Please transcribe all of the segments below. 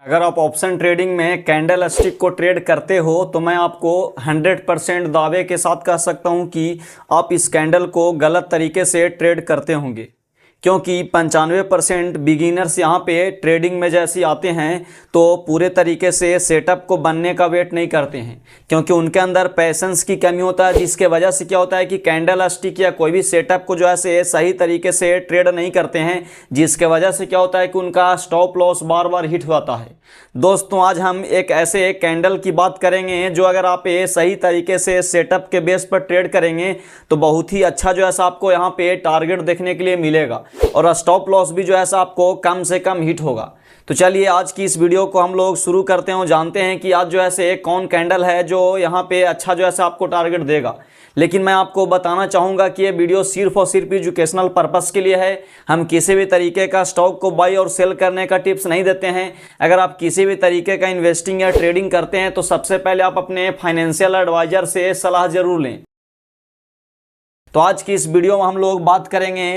अगर आप option trading में कैंडल स्टिक को ट्रेड करते हो तो मैं आपको 100% दावे के साथ कह सकता हूं कि आप इस कैंडल को गलत तरीके से ट्रेड करते होंगे, क्योंकि 95% बिगिनर्स यहाँ पे ट्रेडिंग में जैसे आते हैं तो पूरे तरीके से सेटअप को बनने का वेट नहीं करते हैं, क्योंकि उनके अंदर पैसेंस की कमी होता है, जिसके वजह से क्या होता है कि कैंडल स्टिक या कोई भी सेटअप को जो है सही तरीके से ट्रेड नहीं करते हैं, जिसके वजह से क्या होता है कि उनका स्टॉप लॉस बार बार हिट होता है। दोस्तों, आज हम एक ऐसे कैंडल की बात करेंगे जो अगर आप ये सही तरीके से सेटअप के बेस पर ट्रेड करेंगे तो बहुत ही अच्छा जो है आपको यहाँ पे टारगेट देखने के लिए मिलेगा और स्टॉप लॉस भी जो है आपको कम से कम हिट होगा। तो चलिए आज की इस वीडियो को हम लोग शुरू करते हैं और जानते हैं कि आज जो है कौन कैंडल है जो यहाँ पे अच्छा जो है आपको टारगेट देगा। लेकिन मैं आपको बताना चाहूँगा कि ये वीडियो सिर्फ और सिर्फ एजुकेशनल पर्पस के लिए है। हम किसी भी तरीके का स्टॉक को बाई और सेल करने का टिप्स नहीं देते हैं। अगर आप किसी भी तरीके का इन्वेस्टिंग या ट्रेडिंग करते हैं तो सबसे पहले आप अपने फाइनेंशियल एडवाइजर से सलाह जरूर लें। तो आज की इस वीडियो में हम लोग बात करेंगे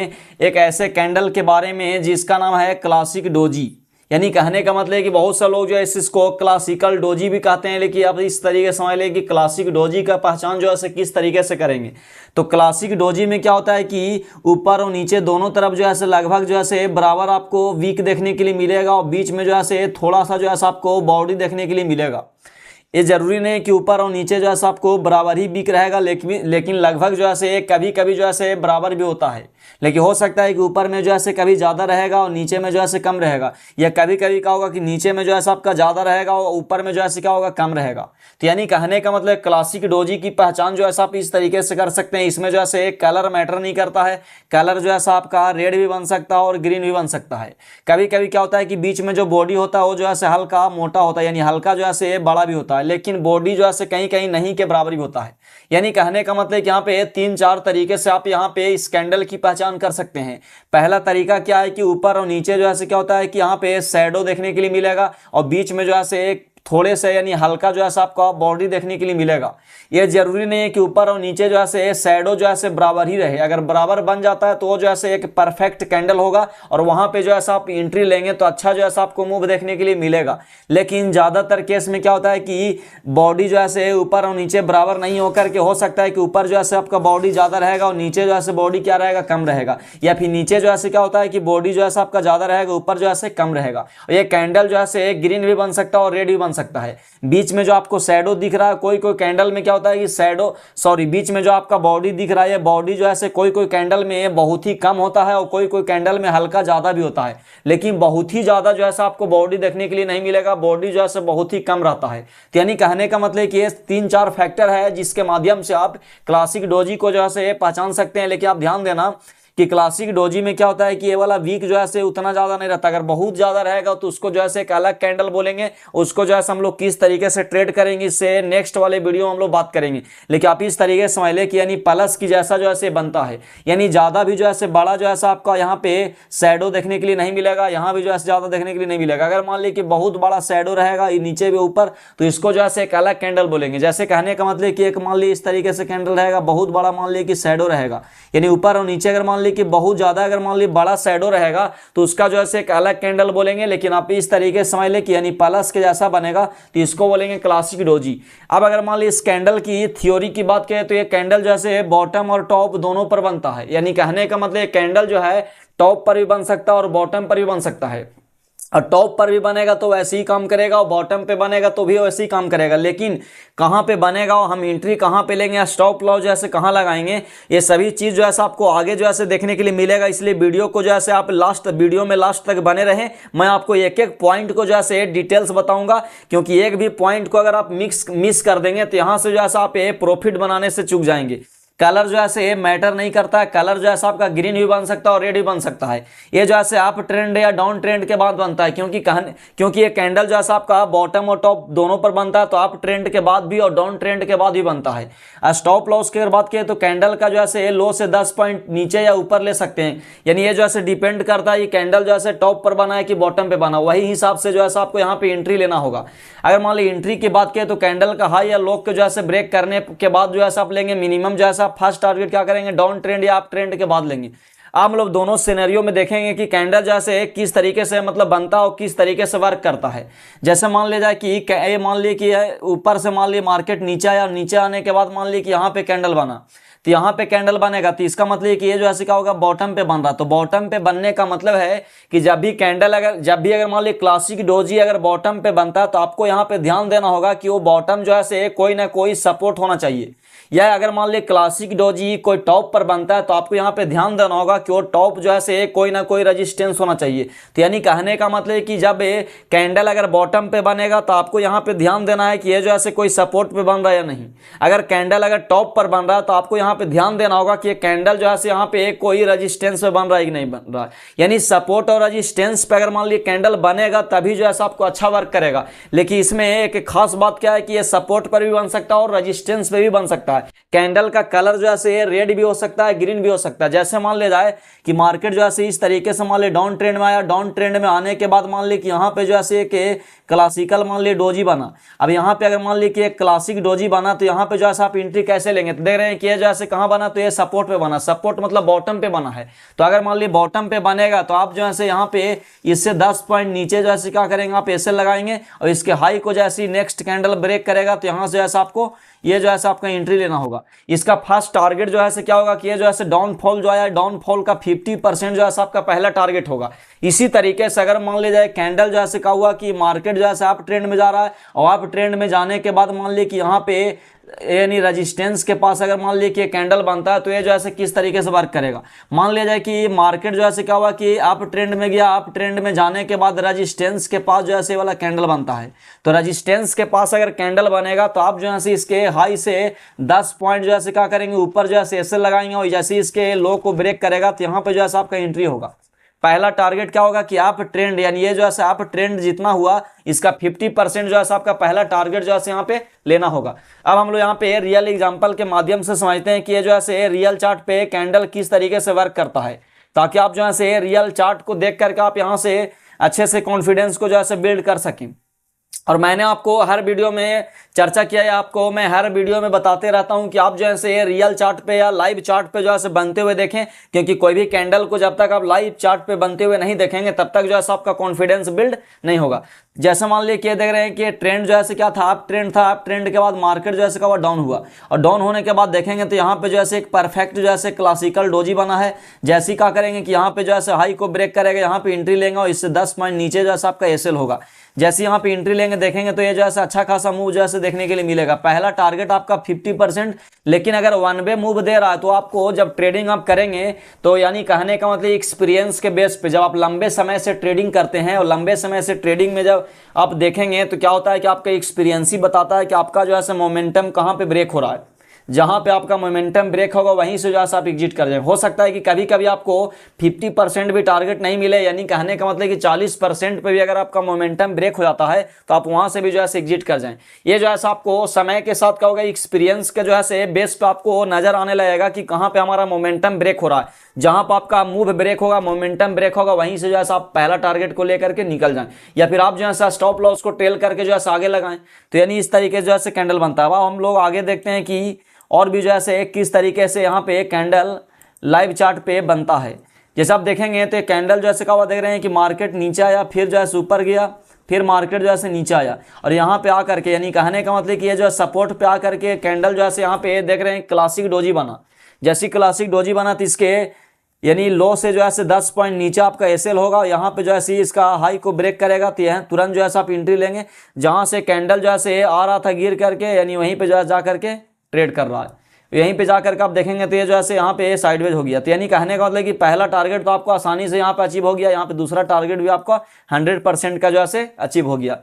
एक ऐसे कैंडल के बारे में जिसका नाम है क्लासिक डोजी। यानी कहने का मतलब है कि बहुत से लोग जो है इसको क्लासिकल डोजी भी कहते हैं, लेकिन आप इस तरीके से समझ लें कि क्लासिक डोजी का पहचान जो है किस तरीके से करेंगे। तो क्लासिक डोजी में क्या होता है कि ऊपर और नीचे दोनों तरफ जो है लगभग जो है बराबर आपको वीक देखने के लिए मिलेगा और बीच में जो है थोड़ा सा जो है आपको बॉडी देखने के लिए मिलेगा। ये जरूरी नहीं कि ऊपर और नीचे जो है आपको बराबर ही वीक रहेगा, लेकिन लगभग जो है कभी कभी जो है बराबर भी होता है। लेकिन हो सकता है कि ऊपर में जो है कभी ज़्यादा रहेगा और नीचे में जो है कम रहेगा, या कभी कभी क्या होगा कि नीचे में जो है आपका ज़्यादा रहेगा और ऊपर में जो है क्या होगा कम रहेगा। तो यानी कहने का मतलब क्लासिक डोजी की पहचान जो है आप इस तरीके से कर सकते हैं। इसमें जो है कलर मैटर नहीं करता है। कलर जो है आपका रेड भी बन सकता है और ग्रीन भी बन सकता है। कभी कभी क्या होता है कि बीच में जो बॉडी होता है वो जो है हल्का मोटा होता है, यानी हल्का जो है बड़ा भी होता है, लेकिन बॉडी जो है कहीं कहीं नहीं के बराबर भी होता है। यानी कहने का मतलब यहाँ पे 3-4 तरीके से आप यहाँ पे इस कैंडल की पहचान कर सकते हैं। पहला तरीका क्या है कि ऊपर और नीचे जो है क्या होता है कि यहाँ पे शैडो देखने के लिए मिलेगा और बीच में जो है थोड़े से यानी हल्का जो है आपको बॉडी देखने के लिए मिलेगा। ये जरूरी नहीं है कि ऊपर और नीचे जो है शैडो जो है बराबर ही रहे। अगर बराबर बन जाता है तो वो जो है एक परफेक्ट कैंडल होगा और वहां पे जो है आप एंट्री लेंगे तो अच्छा जो है आपको मूव देखने के लिए मिलेगा। लेकिन ज्यादातर केस में क्या होता है कि बॉडी जो है ऊपर और नीचे बराबर नहीं होकर के हो सकता है कि ऊपर जो है आपका बॉडी ज्यादा रहेगा और नीचे जो है बॉडी क्या रहेगा कम रहेगा, या फिर नीचे जो है क्या होता है कि बॉडी जो है आपका ज्यादा रहेगा ऊपर जो है कम रहेगा। और ये कैंडल जो है ग्रीन भी बन सकता है और रेड भी बन सकता है। बीच में जो आपको शैडो दिख रहा है, कोई कोई कैंडल में क्या होता है कि बीच में जो आपका बॉडी दिख रहा है, बॉडी जो है कोई कोई कैंडल में बहुत ही कम होता है और कोई कोई कैंडल में हल्का ज्यादा भी होता है, लेकिन बहुत ही ज्यादा जो है आपको बॉडी देखने के लिए नहीं मिलेगा। बॉडी जो है बहुत ही कम रहता है। तो यानी कहने का मतलब कि ये 3-4 फैक्टर है जिसके माध्यम से आप क्लासिक डोजी को जो है पहचान सकते हैं। लेकिन आप ध्यान देना कि क्लासिक डोजी में क्या होता है कि ये वाला वीक जो है उतना ज्यादा नहीं रहता। अगर बहुत ज्यादा रहेगा तो उसको जो है एक अलग कैंडल बोलेंगे। उसको जो है हम लोग किस तरीके से ट्रेड करेंगे इससे नेक्स्ट वाले वीडियो में हम लोग बात करेंगे। लेकिन आप इस तरीके से समझ ले कि यानी प्लस की जैसा जो है बनता है, यानी ज्यादा भी जो है बड़ा जो है आपका यहाँ पे शैडो देखने के लिए नहीं मिलेगा, यहाँ भी जो है ज्यादा देखने के लिए नहीं मिलेगा। अगर मान ली कि बहुत बड़ा शैडो रहेगा नीचे भी ऊपर तो इसको जो है एक अलग कैंडल बोलेंगे। जैसे कहने का मतलब कि एक मान ली इस तरीके से कैंडल रहेगा, बहुत बड़ा मान ली कि शैडो रहेगा, यानी ऊपर और नीचे अगर मान ली कि बहुत ज्यादा अगर मान ली बड़ा शैडो रहेगा तो उसका जो है एक अलग कैंडल बोलेंगे। लेकिन आप इस तरीके से समझ ले कि यानी प्लस के जैसा बनेगा तो इसको बोलेंगे क्लासिक डोजी। अब अगर मान ली इस कैंडल की थ्योरी की बात करें तो ये कैंडल जो है बॉटम और टॉप दोनों पर बनता है। यानी कहने का मतलब ये कैंडल जो है टॉप पर भी बन सकता है और बॉटम पर भी बन सकता है। और टॉप पर भी बनेगा तो वैसे ही काम करेगा और बॉटम पे बनेगा तो भी वैसे ही काम करेगा। लेकिन कहाँ पे बनेगा और हम एंट्री कहाँ पे लेंगे, स्टॉप लॉस जो है कहाँ लगाएंगे, ये सभी चीज जो है आपको आगे जो है देखने के लिए मिलेगा। इसलिए वीडियो को जो है आप वीडियो में लास्ट तक बने रहें। मैं आपको एक एक पॉइंट को जो है डिटेल्स बताऊंगा, क्योंकि एक भी पॉइंट को अगर आप मिस कर देंगे तो यहाँ से जो है आप प्रॉफिट बनाने से चूक जाएंगे। कलर जो है मैटर नहीं करता है। कलर जो है आपका ग्रीन भी बन सकता है और रेड भी बन सकता है। ये जो है अप ट्रेंड या डाउन ट्रेंड के बाद बनता है, क्योंकि ये कैंडल जो है आपका बॉटम और टॉप दोनों पर बनता है, तो अप ट्रेंड के बाद भी और डाउन ट्रेंड के बाद भी बनता है। स्टॉप लॉस की अगर बात करें तो कैंडल का जो है लो से 10 पॉइंट नीचे या ऊपर ले सकते हैं। यानी ये जो है डिपेंड करता है ये कैंडल जो है टॉप पर बना है कि बॉटम पे बना, वही हिसाब से जो है आपको यहाँ पे एंट्री लेना होगा। अगर मान ली एंट्री की बात करें तो कैंडल का हाई या लो के जो है ब्रेक करने के बाद जो है आप लेंगे मिनिमम जो है फर्स्ट टारगेट क्या करेंगे, डाउन ट्रेंड या अप ट्रेंड के बाद लेंगे। आप लोग दोनों सिनेरियो में देखेंगे कि कैंडल जैसे किस तरीके से मतलब बनता है और किस तरीके से वर्क करता है। जैसे मान लिया जाए कि ये मान ली कि ऊपर से मान ली मार्केट नीचे आया, नीचे आने के बाद मान ली कि यहाँ पे कैंडल बना, तो यहाँ पे कैंडल बनेगा तो इसका मतलब कि ये जो ऐसे क्या होगा, बॉटम पे बन रहा। तो बॉटम पे बनने का मतलब है कि जब भी कैंडल अगर मान ली क्लासिक डोजी अगर बॉटम पे बनता है तो आपको यहाँ पे ध्यान देना होगा कि वो बॉटम जो है कोई ना कोई सपोर्ट होना चाहिए। या अगर मान ली क्लासिक डोजी कोई टॉप पर बनता है तो आपको यहाँ पे ध्यान देना होगा कि वो टॉप जो है कोई ना कोई रेजिस्टेंस होना चाहिए। तो यानी कहने का मतलब है कि जब कैंडल अगर बॉटम पे बनेगा तो आपको यहाँ पे ध्यान देना है कि ये जो है कोई सपोर्ट पे बन रहा है या नहीं। अगर कैंडल अगर टॉप पर बन रहा है तो आपको यहाँ पे ध्यान देना होगा कि ये कैंडल जो है यहाँ पे कोई रेजिस्टेंस पे बन रहा है कि नहीं बन रहा है। यानी सपोर्ट और रेजिस्टेंस पे अगर मान ली कैंडल बनेगा तभी जो है आपको अच्छा वर्क करेगा। लेकिन इसमें एक खास बात क्या है कि ये सपोर्ट पर भी बन सकता है और रेजिस्टेंस पे भी बन सकता है। कैंडल का कलर जो है रेड भी हो सकता है, ग्रीन भी हो सकता है। जैसे मान ले जाए कि मार्केट जो है इस तरीके से मान ले डाउन ट्रेंड में आया, डाउन ट्रेंड में आने के बाद मान ली कि यहाँ पे जो है एक क्लासिकल मान ली डोजी बना। अब यहाँ पे अगर मान ली कि एक क्लासिक डोजी बना तो यहाँ पे जो है आप एंट्री कैसे लेंगे, तो देख रहे हैं कि ये जो है कहाँ बना, तो ये सपोर्ट पे बना। सपोर्ट मतलब बॉटम पे बना है। तो अगर मान ली बॉटम पे बनेगा तो आप जो है यहाँ पे इससे 10 पॉइंट नीचे जो है क्या करेंगे, आप ऐसे लगाएंगे और इसके हाई को जैसे नेक्स्ट कैंडल ब्रेक करेगा तो यहाँ से आपको ये जो है आपका एंट्री लेना होगा। इसका फर्स्ट टारगेट जो है क्या होगा कि ये जो है डाउनफॉल जो है डाउनफॉल का 50% जो है आपका पहला टारगेट होगा। इसी तरीके से अगर मान ले जाए कैंडल जो है क्या हुआ कि मार्केट जो है आप ट्रेंड में जा रहा है और आप ट्रेंड में जाने के बाद मान ली कि यहाँ पे यानी रेजिस्टेंस के पास अगर मान ली कि कैंडल बनता है तो ये जो है किस तरीके से वर्क करेगा। मान लिया जाए कि मार्केट जो है क्या हुआ कि आप ट्रेंड में गया, आप ट्रेंड में जाने के बाद रेजिस्टेंस के पास जो है वाला कैंडल बनता है। तो रेजिस्टेंस के पास अगर कैंडल बनेगा तो आप जो है इसके हाई से 10 पॉइंट जो है क्या करेंगे, ऊपर जो है ऐसे लगाएंगे और जैसे इसके लो को ब्रेक करेगा तो यहाँ पे जो है आपका एंट्री होगा। पहला टारगेट क्या होगा कि आप ट्रेंड यानी ये जो है आप ट्रेंड जितना हुआ इसका 50% जो है आपका पहला टारगेट जो है यहाँ पे लेना होगा। अब हम लोग यहाँ पे रियल एग्जांपल के माध्यम से समझते हैं कि ये जो है रियल चार्ट पे कैंडल किस तरीके से वर्क करता है, ताकि आप जो है रियल चार्ट को देख करके आप यहाँ से अच्छे से कॉन्फिडेंस को जो है बिल्ड कर सकें। और मैंने आपको हर वीडियो में चर्चा किया है, आपको मैं हर वीडियो में बताते रहता हूं कि आप जो है रियल चार्ट पे या लाइव चार्ट पे जो है बनते हुए देखें, क्योंकि कोई भी कैंडल को जब तक आप लाइव चार्ट पे बनते हुए नहीं देखेंगे तब तक जो है आपका कॉन्फिडेंस बिल्ड नहीं होगा। जैसे मान लीजिए कि देख रहे हैं कि ट्रेंड जो है क्या था, आप ट्रेंड था, आप ट्रेंड के बाद मार्केट जो है डाउन हुआ और डाउन होने के बाद देखेंगे तो यहाँ पे जो है एक परफेक्ट जो है क्लासिकल डोजी बना है। जैसे क्या करेंगे कि यहाँ पे जो है हाई को ब्रेक करेगा, यहाँ पे एंट्री लेंगे और इससे 10 पॉइंट नीचे जो है आपका एसएल होगा। जैसे यहाँ पे एंट्री लेंगे देखेंगे तो ये जो है अच्छा खासा मूव जो है देखने के लिए मिलेगा। पहला टारगेट आपका 50%, लेकिन अगर वन वे मूव दे रहा है तो आपको जब ट्रेडिंग आप करेंगे तो यानी कहने का मतलब एक्सपीरियंस के बेस पे जब आप लंबे समय से ट्रेडिंग करते हैं और लंबे समय से ट्रेडिंग में जब आप देखेंगे तो क्या होता है कि आपका एक्सपीरियंस ही बताता है कि आपका जो है मोमेंटम कहाँ पे ब्रेक हो रहा है। जहां पे आपका मोमेंटम ब्रेक होगा वहीं से जो है आप एग्जिट कर जाए। हो सकता है कि कभी कभी आपको 50% भी टारगेट नहीं मिले, यानी कहने का मतलब कि 40% पे भी अगर आपका मोमेंटम ब्रेक हो जाता है तो आप वहां से भी जो है एग्जिट कर जाएं। ये जो है आपको समय के साथ क्या होगा, एक्सपीरियंस के जो है बेस पे आपको नजर आने लगेगा कि कहाँ पे हमारा मोमेंटम ब्रेक हो रहा है। जहां पर आपका मूव ब्रेक होगा, मोमेंटम ब्रेक होगा, वहीं से जो है आप पहला टारगेट को लेकर के निकल जाएं, या फिर आप जो है स्टॉप लॉस को टेल करके जो है आगे लगाएं। तो यानी इस तरीके जो है कैंडल बनता है। अब हम लोग आगे देखते हैं कि और भी जो है किस तरीके से यहाँ पे कैंडल लाइव चार्ट पे बनता है। जैसे आप देखेंगे तो कैंडल जो है क्या हुआ, देख रहे हैं कि मार्केट नीचे आया, फिर जो है ऊपर गया, फिर मार्केट जो है नीचे आया और यहाँ पे आकर के यानी कहने का मतलब कि ये जो है सपोर्ट पे आकर के कैंडल जो है यहाँ पे देख रहे हैं क्लासिक डोजी बना। जैसी क्लासिक डोजी बना तो इसके यानी लो से जो है 10 पॉइंट नीचे आपका एसएल होगा। यहाँ पे जो है इसका हाई को ब्रेक करेगा तो यह तुरंत जो है आप एंट्री लेंगे। जहाँ से कैंडल जो है आ रहा था गिर करके, यानी वहीं पे जो है जा करके ट्रेड कर रहा है। यहीं पे जाकर के आप देखेंगे तो ये जो है यहाँ पे साइडवेज हो गया। तो यानी कहने का मतलब कि पहला टारगेट तो आपको आसानी से यहाँ पे अचीव हो गया, यहाँ पे दूसरा टारगेट भी आपका 100% का जो है अचीव हो गया।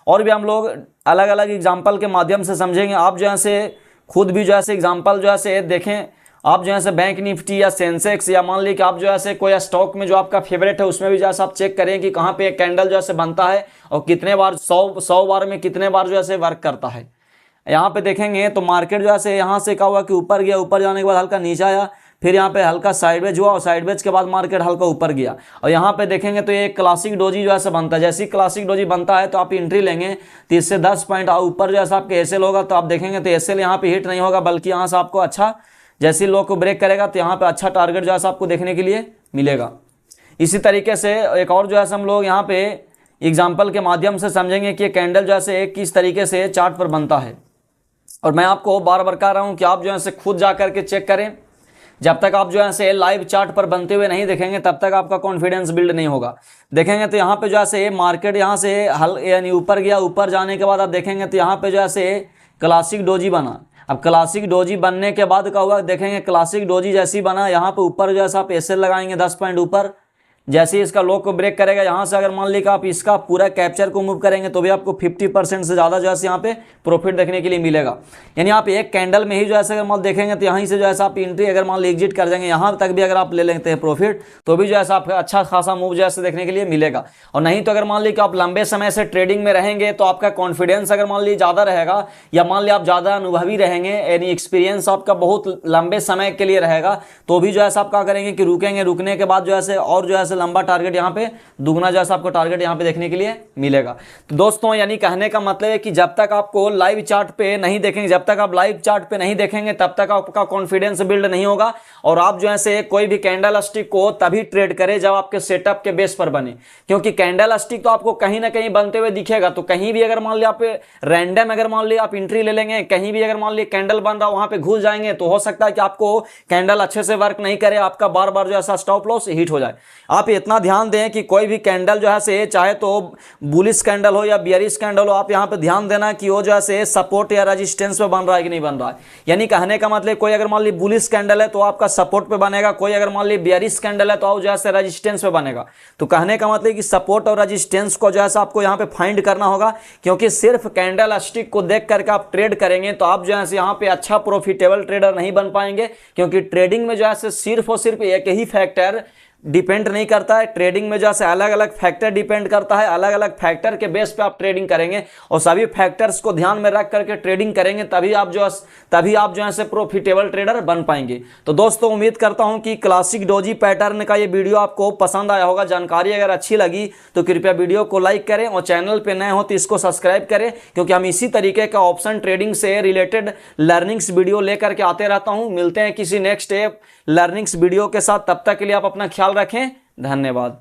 और भी हम लोग अलग अलग एग्जाम्पल के माध्यम से समझेंगे। आप जो है खुद भी जो है एग्जाम्पल जो है देखें। आप जो है बैंक निफ्टी या सेंसेक्स या मान ली कि आप जो है कोई स्टॉक में जो आपका फेवरेट है उसमें भी जो है आप चेक करें कि कहाँ पे एक कैंडल जो है बनता है और कितने बार 100 बार में कितने बार जो है वर्क करता है। यहाँ पे देखेंगे तो मार्केट जो है यहाँ से क्या हुआ कि ऊपर गया, ऊपर जाने के बाद हल्का नीचे आया, फिर यहाँ पे हल्का साइडवेज हुआ और साइडवेज के बाद मार्केट हल्का ऊपर गया। और यहाँ पे देखेंगे तो ये क्लासिक डोजी जो है बनता है। जैसे क्लासिक डोजी बनता है तो आप एंट्री लेंगे तो इससे 10 पॉइंट ऊपर जो है आपके एसएल होगा। तो आप देखेंगे तो एसएल यहाँ पे हिट नहीं होगा, बल्कि यहाँ से आपको अच्छा जैसे लो को ब्रेक करेगा तो यहाँ पे अच्छा टारगेट जो है आपको देखने के लिए मिलेगा। इसी तरीके से एक और जो है हम लोग यहाँ पे एग्जाम्पल के माध्यम से समझेंगे कि कैंडल जो है किस तरीके से चार्ट पर बनता है। और मैं आपको बार बार कह रहा हूँ कि आप जो है खुद जा करके चेक करें। जब तक आप जो है लाइव चार्ट पर बनते हुए नहीं देखेंगे तब तक आपका कॉन्फिडेंस बिल्ड नहीं होगा। देखेंगे तो यहाँ पे जो है मार्केट यहाँ से हल यानी ऊपर गया, ऊपर जाने के बाद आप देखेंगे तो यहाँ पे जो है क्लासिक डोजी बना। अब क्लासिक डोजी बनने के बाद क्या हुआ, देखेंगे क्लासिक डोजी जैसी बना, यहाँ पे ऊपर जो है आप एसएल लगाएंगे 10 पॉइंट ऊपर। जैसे ही इसका लो को ब्रेक करेगा, यहाँ से अगर मान लीजिए आप इसका पूरा कैप्चर को मूव करेंगे तो भी आपको 50% से ज़्यादा जो है यहाँ पे प्रॉफिट देखने के लिए मिलेगा। यानी आप एक कैंडल में ही जो है अगर मान देखेंगे तो यहीं से जो है आप एंट्री अगर मान लीजिए एग्जिट कर जाएंगे, यहाँ तक भी अगर आप ले लेते हैं प्रॉफिट तो भी जो है आपका अच्छा खासा मूव जो है देखने के लिए मिलेगा। और नहीं तो अगर मान लीजिए आप लंबे समय से ट्रेडिंग में रहेंगे तो आपका कॉन्फिडेंस अगर मान लीजिए ज़्यादा रहेगा या मान लीजिए आप ज़्यादा अनुभवी रहेंगे, यानी एक्सपीरियंस आपका बहुत लंबे समय के लिए रहेगा, तो भी जो है आप क्या करेंगे कि रुकेंगे, रुकने के बाद जो है और जो है लंबा टारगेट यहाँ दुगना जैसा आपको टारगेट यहां पे देखने के लिए मिलेगा। तो दोस्तों यानी कहने का मतलब है कि जब तक आपको लाइव चार्ट पे नहीं देखेंगे, जब तक आप लाइव चार्ट पे नहीं देखेंगे तब तक आपका कॉन्फिडेंस बिल्ड नहीं होगा। और आप जो है कोई भी कैंडल स्टिक को तभी ट्रेड करें जब आपके सेटअप के बेस पर बने, क्योंकि कैंडल स्टिक तो आपको कहीं ना कहीं बनते हुए दिखेगा। तो कहीं भी अगर मान लिया आप रैंडम अगर मान लिया आप एंट्री ले लेंगे, कहीं भी अगर मान लिया कैंडल बन रहा वहां पे घुस जाएंगे तो हो सकता है कि आपको कैंडल अच्छे से वर्क नहीं करे, आपका बार बार जो ऐसा स्टॉप लॉस हिट हो जाए। आप इतना ध्यान दें कि कोई भी कैंडल जो है चाहे तो बुलिश कैंडल हो या बियरिश कैंडल हो, आप यहां पे ध्यान देना कि वो जो है सपोर्ट या रेजिस्टेंस पे बन रहा है कि नहीं बन रहा है। यानी कहने का मतलब कोई अगर मान ली बुलिश कैंडल है तो आपका सपोर्ट पे बनेगा, कोई अगर मान ली बियरिश कैंडल है तो आप जो है रेजिस्टेंस पे बनेगा। तो कहने का मतलब कि सपोर्ट और रेजिस्टेंस को जो है आपको यहां पे फाइंड करना होगा, क्योंकि सिर्फ कैंडल स्टिक को देख करके आप ट्रेड करेंगे तो आप जो है यहाँ पे अच्छा प्रॉफिटेबल ट्रेडर नहीं बन पाएंगे, क्योंकि ट्रेडिंग में जो है सिर्फ और सिर्फ एक ही फैक्टर डिपेंड नहीं करता है। ट्रेडिंग में जो है अलग अलग फैक्टर डिपेंड करता है, अलग अलग फैक्टर के बेस पे आप ट्रेडिंग करेंगे और सभी फैक्टर्स को ध्यान में रख करके ट्रेडिंग करेंगे, तभी आप जो है प्रॉफिटेबल ट्रेडर बन पाएंगे। तो दोस्तों उम्मीद करता हूं कि क्लासिक डोजी पैटर्न का ये वीडियो आपको पसंद आया होगा। जानकारी अगर अच्छी लगी तो कृपया वीडियो को लाइक करें और चैनल पर नए हो तो इसको सब्सक्राइब करें, क्योंकि हम इसी तरीके का ऑप्शन ट्रेडिंग से रिलेटेड लर्निंग्स वीडियो लेकर के आते रहता हूं। मिलते हैं किसी नेक्स्ट लर्निंग्स वीडियो के साथ, तब तक के लिए आप अपना ख्याल रखें। धन्यवाद।